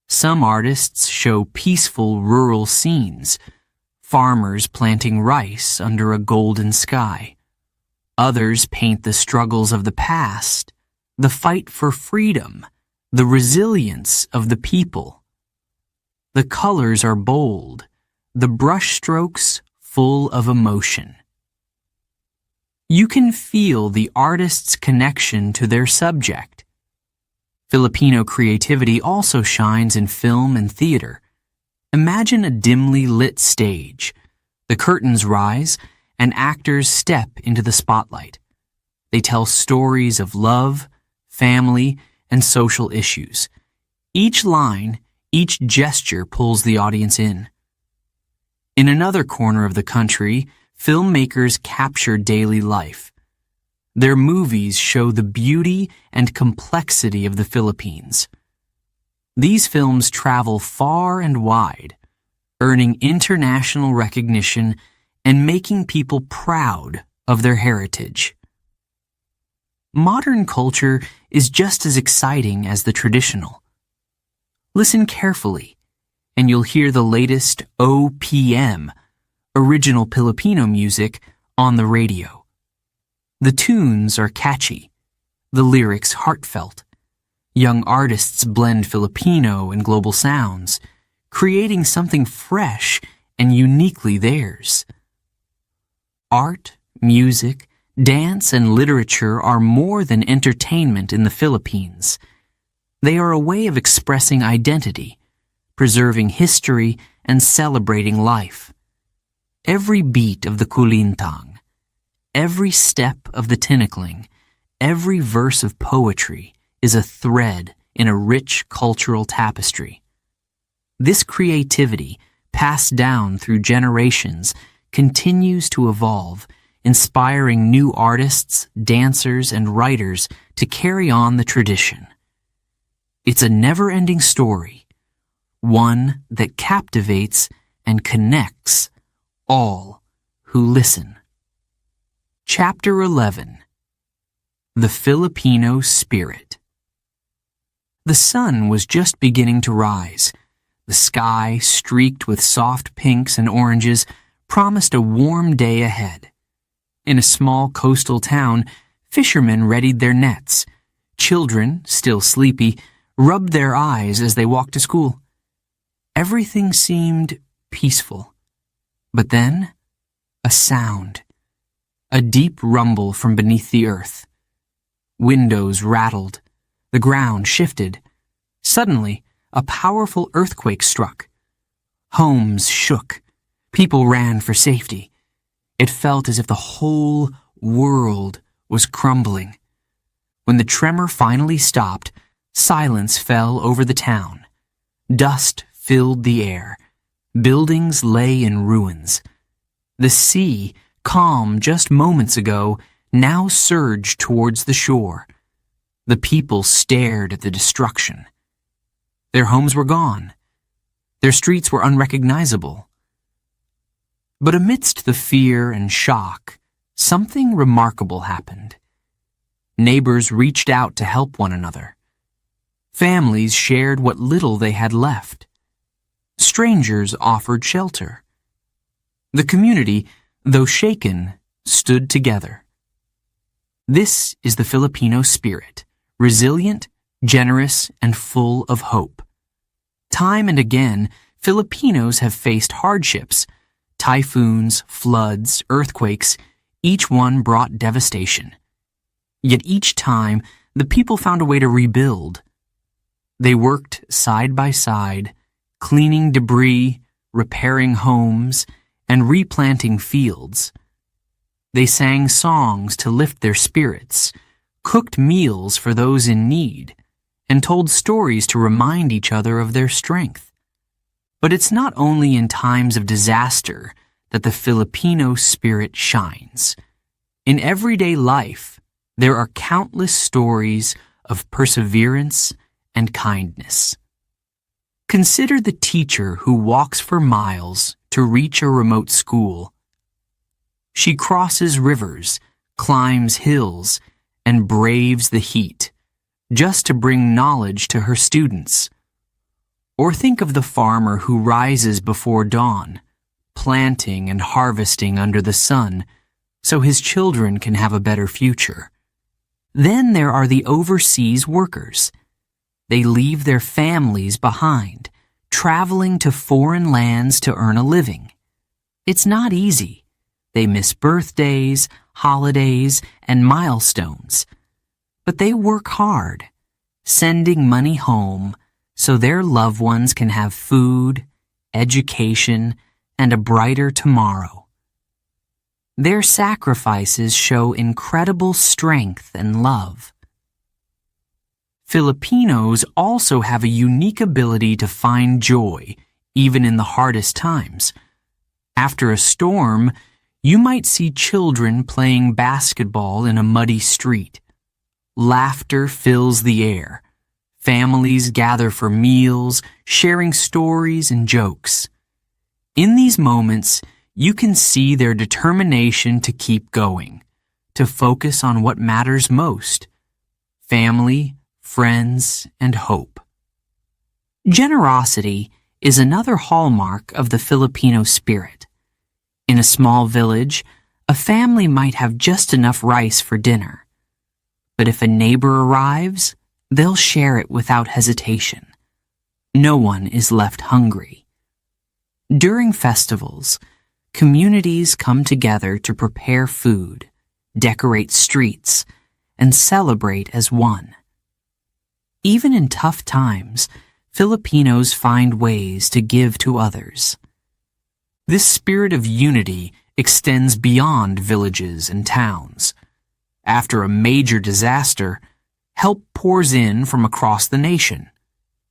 Some artists show peaceful rural scenes, farmers planting rice under a golden sky. Others paint the struggles of the past, the fight for freedom, the resilience of the people. The colors are bold, the brushstrokes full of emotion. You can feel the artist's connection to their subject. Filipino creativity also shines in film and theater. Imagine a dimly lit stage. The curtains rise, and actors step into the spotlight. They tell stories of love, family, and social issues. Each line, each gesture pulls the audience in. In another corner of the country, filmmakers capture daily life. Their movies show the beauty and complexity of the Philippines. These films travel far and wide, earning international recognition and making people proud of their heritage. Modern culture is just as exciting as the traditional. Listen carefully, and you'll hear the latest OPM, original Filipino music, on the radio. The tunes are catchy, the lyrics heartfelt. Young artists blend Filipino and global sounds, creating something fresh and uniquely theirs. Art, music, dance, and literature are more than entertainment in the Philippines. They are a way of expressing identity, preserving history, and celebrating life. Every beat of the kulintang, every step of the tinikling, every verse of poetry is a thread in a rich cultural tapestry. This creativity, passed down through generations, continues to evolve, inspiring new artists, dancers, and writers to carry on the tradition. It's a never-ending story, one that captivates and connects all who listen. Chapter 11. The Filipino Spirit. The sun was just beginning to rise. The sky, streaked with soft pinks and oranges, promised a warm day ahead. In a small coastal town, fishermen readied their nets. Children, still sleepy, rubbed their eyes as they walked to school. Everything seemed peaceful. But then, a sound. A deep rumble from beneath the earth. Windows rattled. The ground shifted. Suddenly, a powerful earthquake struck. Homes shook. People ran for safety. It felt as if the whole world was crumbling. When the tremor finally stopped, silence fell over the town. Dust filled the air. Buildings lay in ruins. The sea, calm just moments ago, now surged towards the shore. The people stared at the destruction. Their homes were gone. Their streets were unrecognizable. But amidst the fear and shock, something remarkable happened. Neighbors reached out to help one another. Families shared what little they had left. Strangers offered shelter. The community, though shaken, stood together. This is the Filipino spirit, resilient, generous, and full of hope. Time and again, Filipinos have faced hardships, typhoons, floods, earthquakes, each one brought devastation. Yet each time, the people found a way to rebuild. They worked side by side, cleaning debris, repairing homes, and replanting fields. They sang songs to lift their spirits, cooked meals for those in need, and told stories to remind each other of their strength. But it's not only in times of disaster that the Filipino spirit shines. In everyday life, there are countless stories of perseverance and kindness. Consider the teacher who walks for miles to reach a remote school. She crosses rivers, climbs hills, and braves the heat, just to bring knowledge to her students. Or think of the farmer who rises before dawn, planting and harvesting under the sun, so his children can have a better future. Then there are the overseas workers. They leave their families behind, traveling to foreign lands to earn a living. It's not easy. They miss birthdays, holidays, and milestones. But they work hard, sending money home so their loved ones can have food, education, and a brighter tomorrow. Their sacrifices show incredible strength and love. Filipinos also have a unique ability to find joy, even in the hardest times. After a storm, you might see children playing basketball in a muddy street. Laughter fills the air. Families gather for meals, sharing stories and jokes. In these moments, you can see their determination to keep going, to focus on what matters most: family, friends, and hope. Generosity is another hallmark of the Filipino spirit. In a small village, a family might have just enough rice for dinner. But if a neighbor arrives, they'll share it without hesitation. No one is left hungry. During festivals, communities come together to prepare food, decorate streets, and celebrate as one. Even in tough times, Filipinos find ways to give to others. This spirit of unity extends beyond villages and towns. After a major disaster, help pours in from across the nation.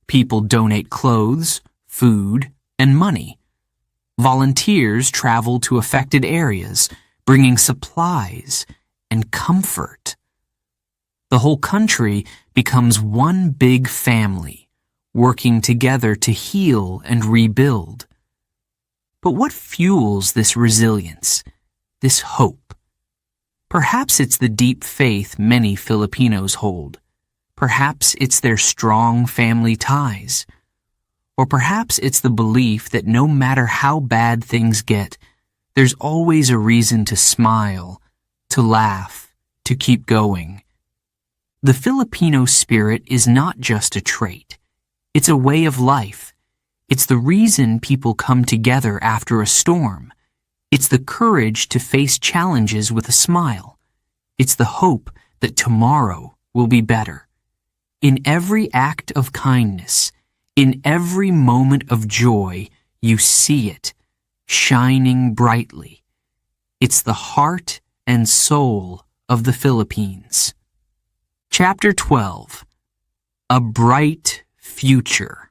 People donate clothes, food, and money. Volunteers travel to affected areas, bringing supplies and comfort. The whole country becomes one big family, working together to heal and rebuild. But what fuels this resilience, this hope? Perhaps it's the deep faith many Filipinos hold. Perhaps it's their strong family ties. Or perhaps it's the belief that no matter how bad things get, there's always a reason to smile, to laugh, to keep going. The Filipino spirit is not just a trait. It's a way of life. It's the reason people come together after a storm. It's the courage to face challenges with a smile. It's the hope that tomorrow will be better. In every act of kindness, in every moment of joy, you see it, shining brightly. It's the heart and soul of the Philippines. Chapter 12. A Bright Future.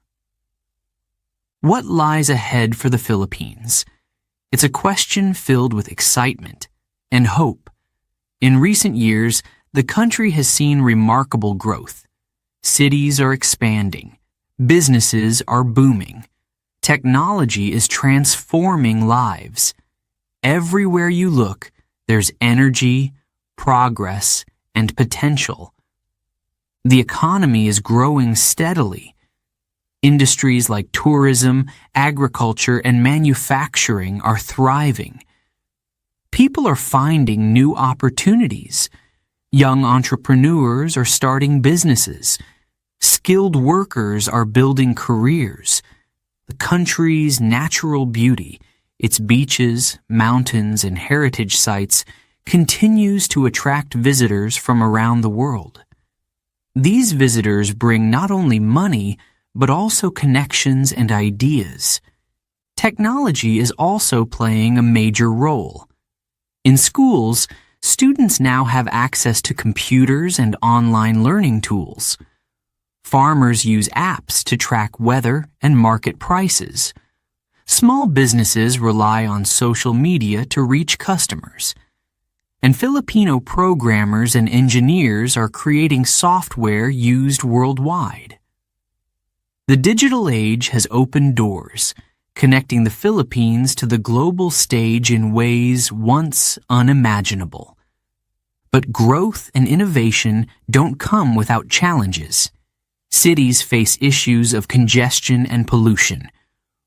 What lies ahead for the Philippines? It's a question filled with excitement and hope. In recent years, the country has seen remarkable growth. Cities are expanding. Businesses are booming. Technology is transforming lives. Everywhere you look, there's energy, progress, and potential. The economy is growing steadily. Industries like tourism, agriculture, and manufacturing are thriving. People are finding new opportunities. Young entrepreneurs are starting businesses. Skilled workers are building careers. The country's natural beauty, its beaches, mountains, and heritage sites, continues to attract visitors from around the world. These visitors bring not only money, but also connections and ideas. Technology is also playing a major role. In schools, students now have access to computers and online learning tools. Farmers use apps to track weather and market prices. Small businesses rely on social media to reach customers. And Filipino programmers and engineers are creating software used worldwide. The digital age has opened doors, connecting the Philippines to the global stage in ways once unimaginable. But growth and innovation don't come without challenges. Cities face issues of congestion and pollution.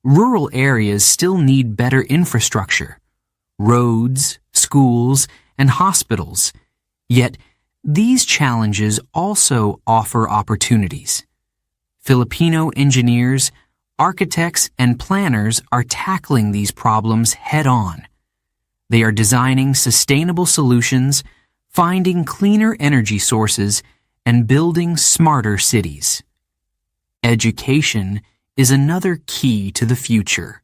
Rural areas still need better infrastructure, roads, schools, and hospitals. Yet, these challenges also offer opportunities. Filipino engineers, architects, and planners are tackling these problems head-on. They are designing sustainable solutions, finding cleaner energy sources, and building smarter cities. Education is another key to the future.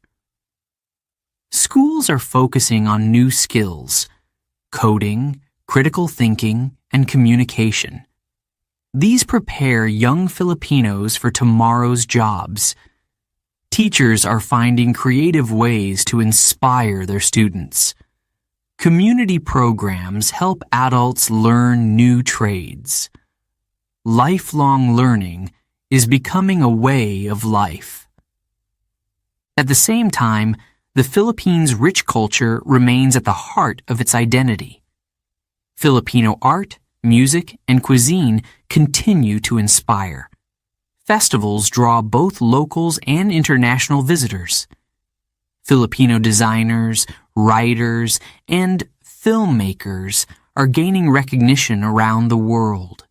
Schools are focusing on new skills, coding, critical thinking, and communication. These prepare young Filipinos for tomorrow's jobs. Teachers are finding creative ways to inspire their students. Community programs help adults learn new trades. Lifelong learning is becoming a way of life. At the same time, the Philippines' rich culture remains at the heart of its identity. Filipino art, music, and cuisine continue to inspire. Festivals draw both locals and international visitors. Filipino designers, writers, and filmmakers are gaining recognition around the world.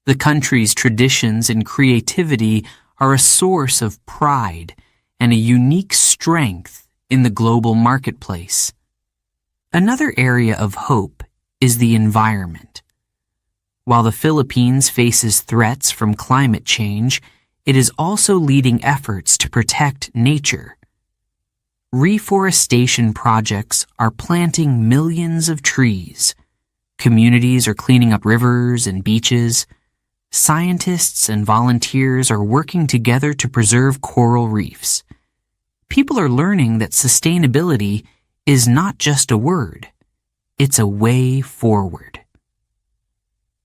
The country's traditions and creativity are a source of pride and a unique strength in the global marketplace. Another area of hope is the environment. While the Philippines faces threats from climate change, it is also leading efforts to protect nature. Reforestation projects are planting millions of trees. Communities are cleaning up rivers and beaches. Scientists and volunteers are working together to preserve coral reefs. People are learning that sustainability is not just a word, it's a way forward.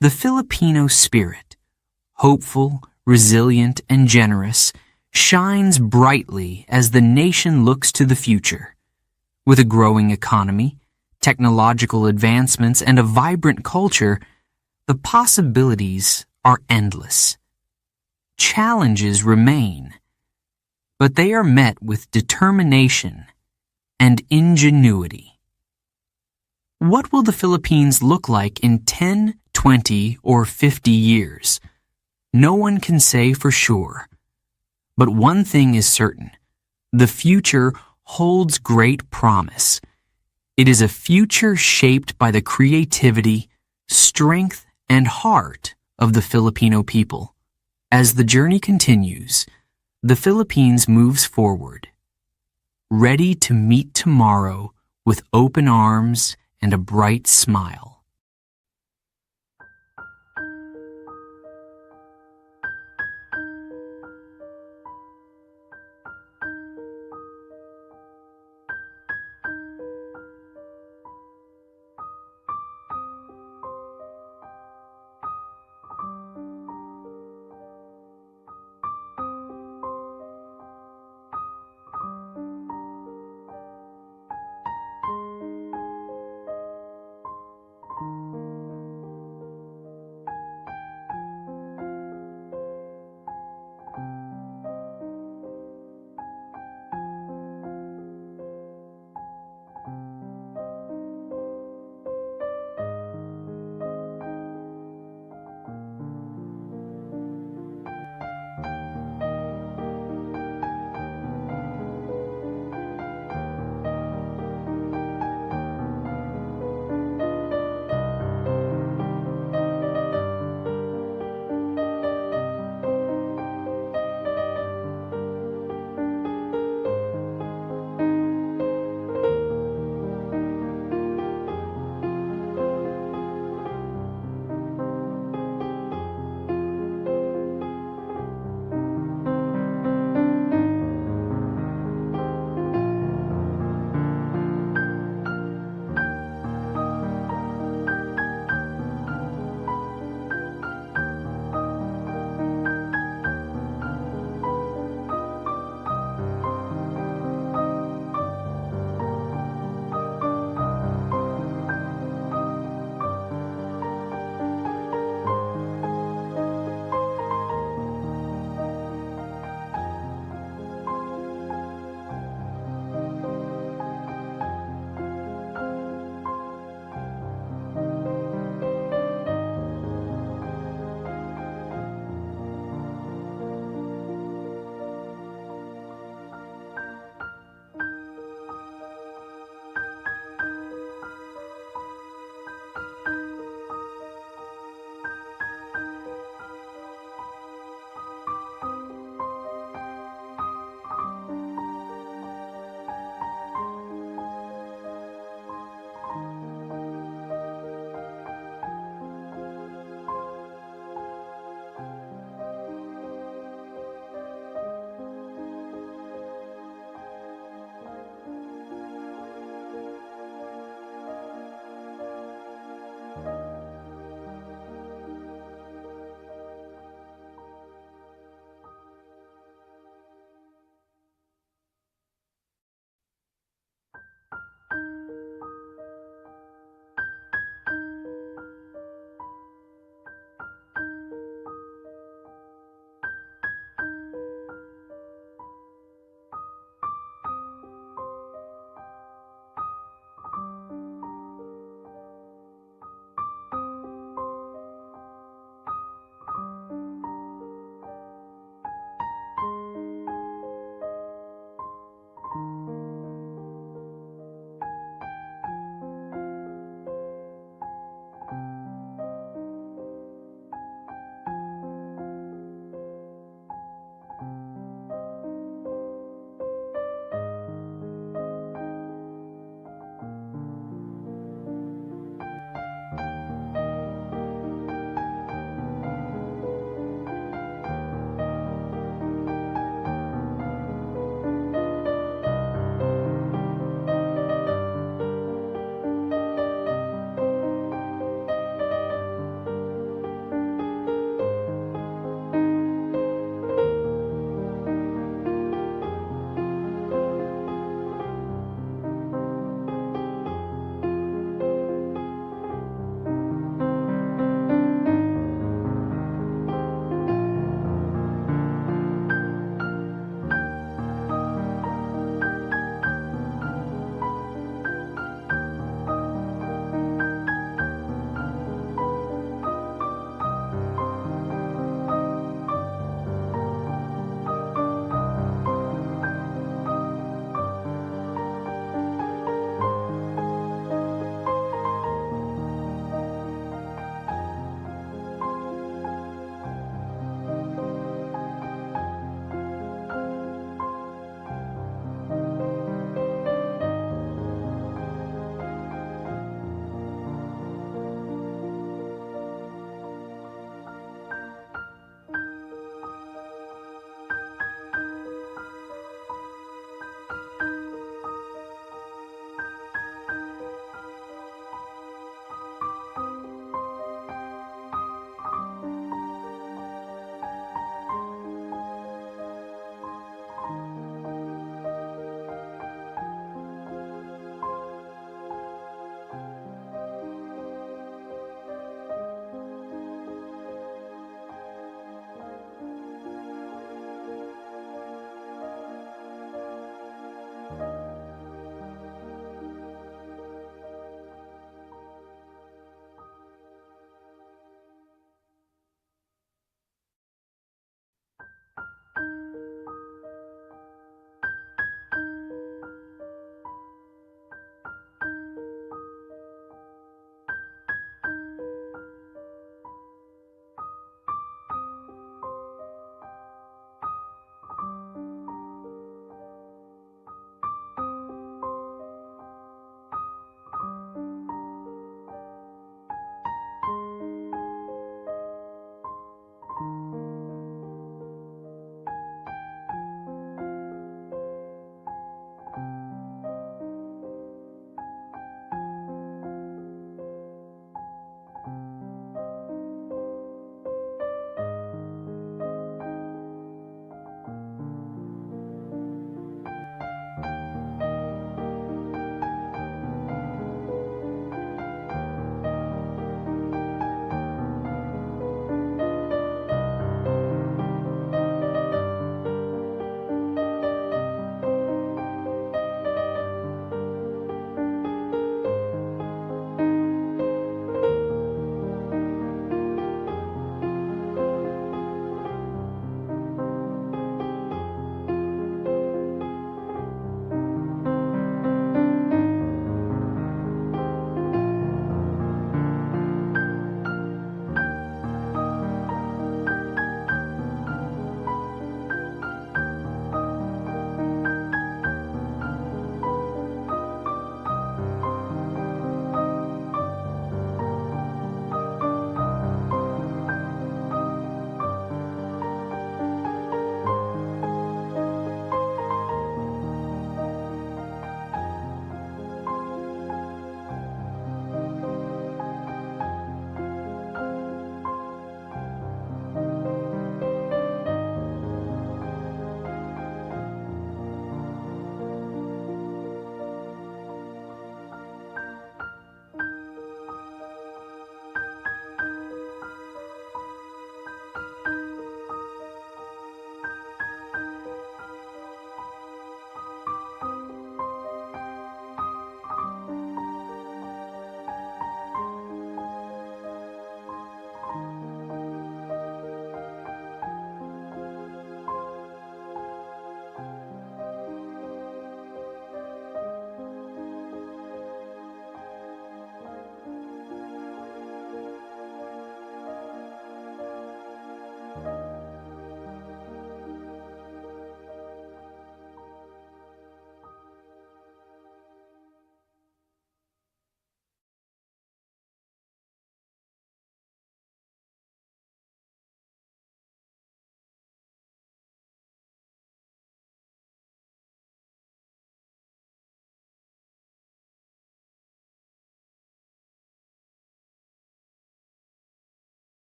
The Filipino spirit, hopeful, resilient, and generous, shines brightly as the nation looks to the future. With a growing economy, technological advancements, and a vibrant culture, the possibilities are endless. Challenges remain, but they are met with determination and ingenuity. What will the Philippines look like in 10, 20, or 50 years? No one can say for sure. But one thing is certain. The future holds great promise. It is a future shaped by the creativity, strength, and heart of the Filipino people. As the journey continues, the Philippines moves forward, ready to meet tomorrow with open arms and a bright smile.